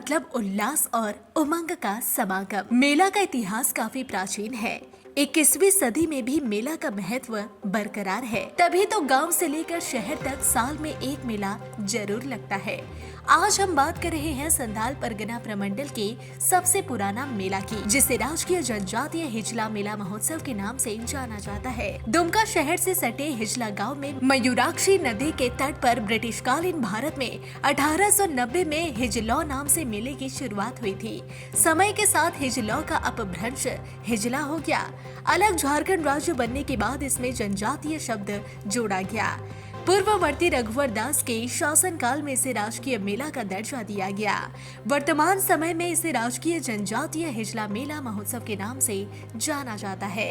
मतलब उल्लास और उमंग का समागम। मेला का इतिहास काफी प्राचीन है। 21वीं सदी में भी मेला का महत्व बरकरार है। तभी तो गांव से लेकर शहर तक साल में एक मेला जरूर लगता है। आज हम बात कर रहे हैं संथाल परगना प्रमंडल के सबसे पुराना मेला की, जिसे राजकीय जनजातीय हिजला मेला महोत्सव के नाम से जाना जाता है। दुमका शहर से सटे हिजला गांव में मयूराक्षी नदी के तट पर ब्रिटिशकालीन भारत में 1890 में हिजलॉ नाम से मेले की शुरुआत हुई थी। समय के साथ हिजलॉ का अपभ्रंश हिजला हो गया। अलग झारखंड राज्य बनने के बाद इसमें जनजातीय शब्द जोड़ा गया। पूर्ववर्ती रघुवर दास के शासनकाल में इसे राजकीय मेला का दर्जा दिया गया। वर्तमान समय में इसे राजकीय जनजातीय हिजला मेला महोत्सव के नाम से जाना जाता है।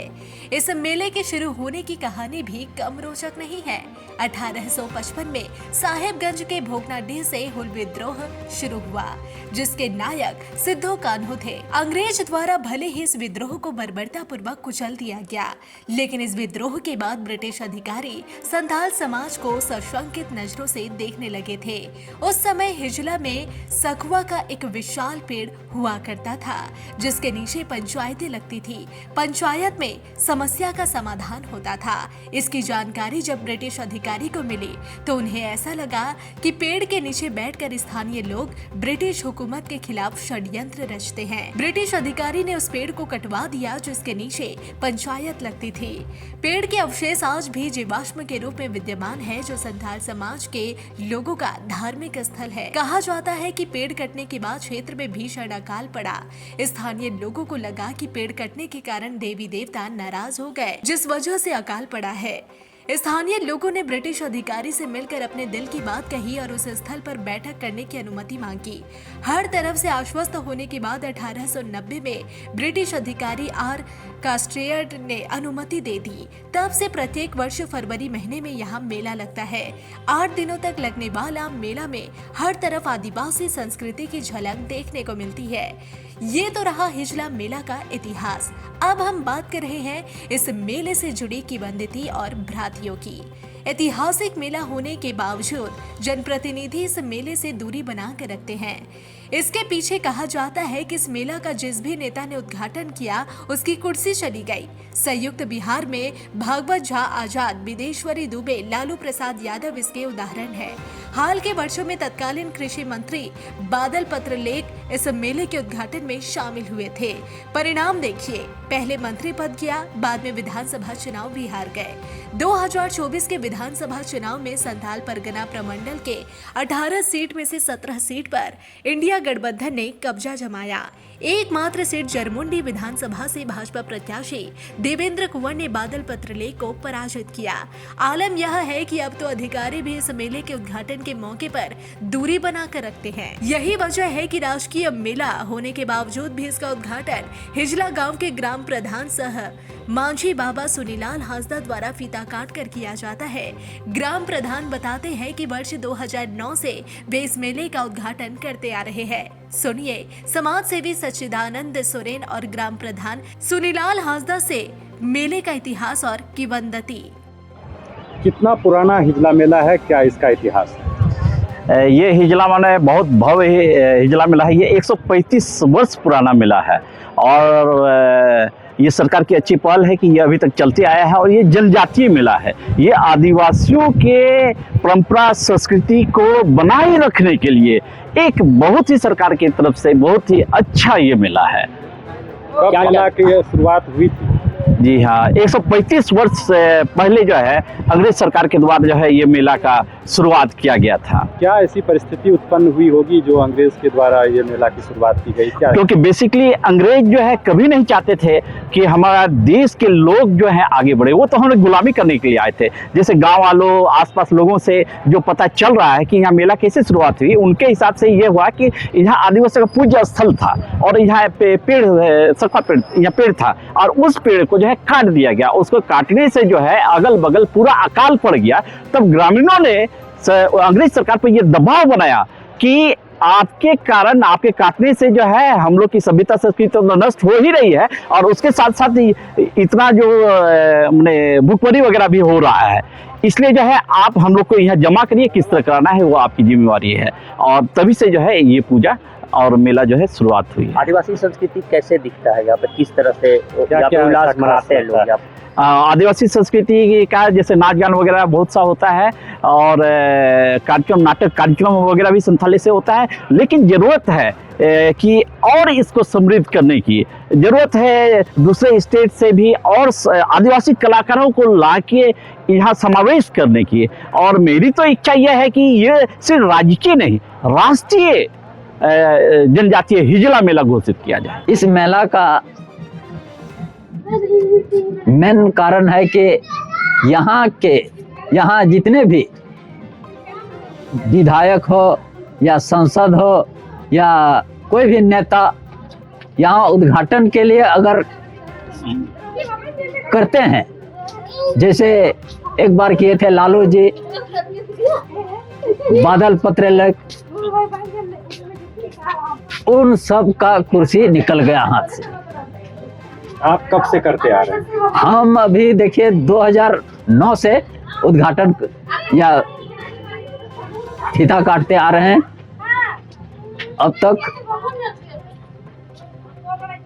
इस मेले के शुरू होने की कहानी भी कम रोचक नहीं है। 1855 में साहेबगंज के भोगनाडीह से हुल विद्रोह शुरू हुआ, जिसके नायक सिद्धो कान्हू थे। अंग्रेज द्वारा भले ही इस विद्रोह को बर्बरता पूर्वक कुचल दिया गया, लेकिन इस विद्रोह के बाद ब्रिटिश अधिकारी संथाल समाज को सशंकित नजरों से देखने लगे थे। उस समय हिजला में सखुआ का एक विशाल पेड़ हुआ करता था, जिसके नीचे पंचायतें लगती थी। पंचायत में समस्या का समाधान होता था। इसकी जानकारी जब ब्रिटिश अधिकारी को मिली तो उन्हें ऐसा लगा कि पेड़ के नीचे बैठकर स्थानीय लोग ब्रिटिश हुकूमत के खिलाफ षड्यंत्र रचते हैं। ब्रिटिश अधिकारी ने उस पेड़ को कटवा दिया, जिसके नीचे पंचायत लगती थी। पेड़ के अवशेष आज भी जीवाश्म के रूप में विद्यमान है, जो संथाल समाज के लोगों का धार्मिक स्थल है। कहा जाता है कि पेड़ कटने के बाद क्षेत्र में भीषण अकाल पड़ा। स्थानीय लोगों को लगा कि पेड़ कटने के कारण देवी देवता नाराज हो गए, जिस वजह से अकाल पड़ा है। स्थानीय लोगों ने ब्रिटिश अधिकारी से मिलकर अपने दिल की बात कही और उस स्थल पर बैठक करने की अनुमति मांगी। हर तरफ से आश्वस्त होने के बाद 1890 में ब्रिटिश अधिकारी आर कास्ट्रेयर्ड ने अनुमति दे दी। तब से प्रत्येक वर्ष फरवरी महीने में यहाँ मेला लगता है। 8 दिनों तक लगने वाला मेला में हर तरफ आदिवासी संस्कृति की झलक देखने को मिलती है। ये तो रहा हिजला मेला का इतिहास। अब हम बात कर रहे हैं इस मेले से जुड़ी किंवदंती और भ्रांतियों की। ऐतिहासिक मेला होने के बावजूद जनप्रतिनिधि इस मेले से दूरी बना कर रखते हैं। इसके पीछे कहा जाता है कि इस मेला का जिस भी नेता ने उद्घाटन किया, उसकी कुर्सी चली गई। संयुक्त बिहार में भागवत झा आजाद, विदेश्वरी दुबे, लालू प्रसाद यादव इसके उदाहरण है। हाल के वर्षों में तत्कालीन कृषि मंत्री बादल पत्रलेख इस मेले के उद्घाटन में शामिल हुए थे। परिणाम देखिए, पहले मंत्री पद गया, बाद में विधानसभा चुनाव भी हार गए। 2024 के विधानसभा चुनाव में संथाल परगना प्रमंडल के 18 सीट में से 17 सीट पर इंडिया गठबंधन ने कब्जा जमाया। एकमात्र सीट जरमुंडी विधानसभा से भाजपा प्रत्याशी देवेंद्र कुंवर ने बादल पत्रलेख को पराजित किया। आलम यह है कि अब तो अधिकारी भी इस मेले के उद्घाटन के मौके पर दूरी बनाकर रखते हैं। यही वजह है कि राजकीय मेला होने के बावजूद भी इसका उद्घाटन हिजला गांव के ग्राम प्रधान सह मांझी बाबा सुनीलाल हांसदा द्वारा फीता काट कर किया जाता है। ग्राम प्रधान बताते हैं कि वर्ष 2009 से वे इस मेले का उद्घाटन करते आ रहे हैं। सुनिए समाज सेवी सच्चिदानंद सोरेन और ग्राम प्रधान सुनीलाल हांसदा से मेले का इतिहास और किंवदंती। कितना पुराना हिजला मेला है, क्या इसका इतिहास है? ये हिजला माने बहुत भव्य हिजला मेला है। ये 135 वर्ष पुराना मेला है और ये सरकार की अच्छी पहल है कि ये अभी तक चलते आया है। और ये जनजातीय मेला है। ये आदिवासियों के परंपरा संस्कृति को बनाए रखने के लिए एक बहुत ही सरकार की तरफ से बहुत ही अच्छा ये मेला है। कब मेला की शुरुआत हुई थी? जी हाँ, 135 वर्ष पहले जो है अंग्रेज सरकार के द्वारा जो है ये मेला का शुरुआत किया गया था। क्या ऐसी परिस्थिति उत्पन्न हुई होगी जो अंग्रेज के द्वारा ये मेला की शुरुआत की गई? क्या? क्योंकि बेसिकली अंग्रेज जो है कभी नहीं चाहते थे कि हमारा देश के लोग जो है आगे बढ़े। वो तो हमें गुलामी करने के लिए आए थे। जैसे गांव वालों, आसपास लोगों से जो पता चल रहा है कि यहाँ मेला कैसे शुरुआत हुई, उनके हिसाब से ये हुआ कि यहाँ आदिवासियों का पूज्य स्थल था और यहाँ पेड़, सखुआ पेड़, यहाँ पेड़ था और उस पेड़ को जो है काट दिया गया। उसको काटने से जो है अगल बगल पूरा अकाल पड़ गया। तब ग्रामीणों ने अंग्रेज सरकार पर यह दबाव बनाया कि आपके कारण, आपके काटने से जो है हम लोग की सभ्यता संस्कृति तो नष्ट हो ही रही है और उसके साथ साथ इतना जो भुखमरी वगैरह भी हो रहा है। इसलिए जो है आप हम लोग को यहाँ जमा करिए, किस तरह कराना है वो आपकी जिम्मेवारी है। और तभी से जो है ये पूजा और मेला जो है शुरुआत हुई है। आदिवासी संस्कृति कैसे दिखता है यहाँ पर, किस तरह से यहाँ क्या पर उल्लास ऐसा मनाते हैं खास लोग यहाँ पर? आदिवासी संस्कृति का जैसे नाच गान वगैरह बहुत सा होता है और कार्यक्रम नाटक कार्यक्रम वगैरह भी संथाली से होता है, लेकिन ज़रूरत है कि और इसको समृद्ध करने की ज़रूरत है। दूसरे स्टेट से भी और आदिवासी कलाकारों को ला के यहाँ समावेश करने की, और मेरी तो इच्छा यह है कि ये सिर्फ राज्य की नहीं राष्ट्रीय जनजातीय हिजला मेला घोषित किया जाए। इस मेला का मेन कारण है कि यहाँ जितने भी विधायक हो या सांसद हो या कोई भी नेता यहाँ उद्घाटन के लिए अगर करते हैं, जैसे एक बार किए थे लालू जी, बादल पत्रलेख, उन सब का कुर्सी निकल गया हाथ से। आप कब से करते आ रहे हैं? हम अभी देखिए 2009 से उद्घाटन या फीता काटते आ रहे हैं। अब तक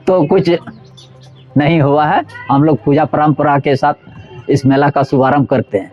तो कुछ नहीं हुआ है। हम लोग पूजा परंपरा के साथ इस मेला का शुभारंभ करते हैं।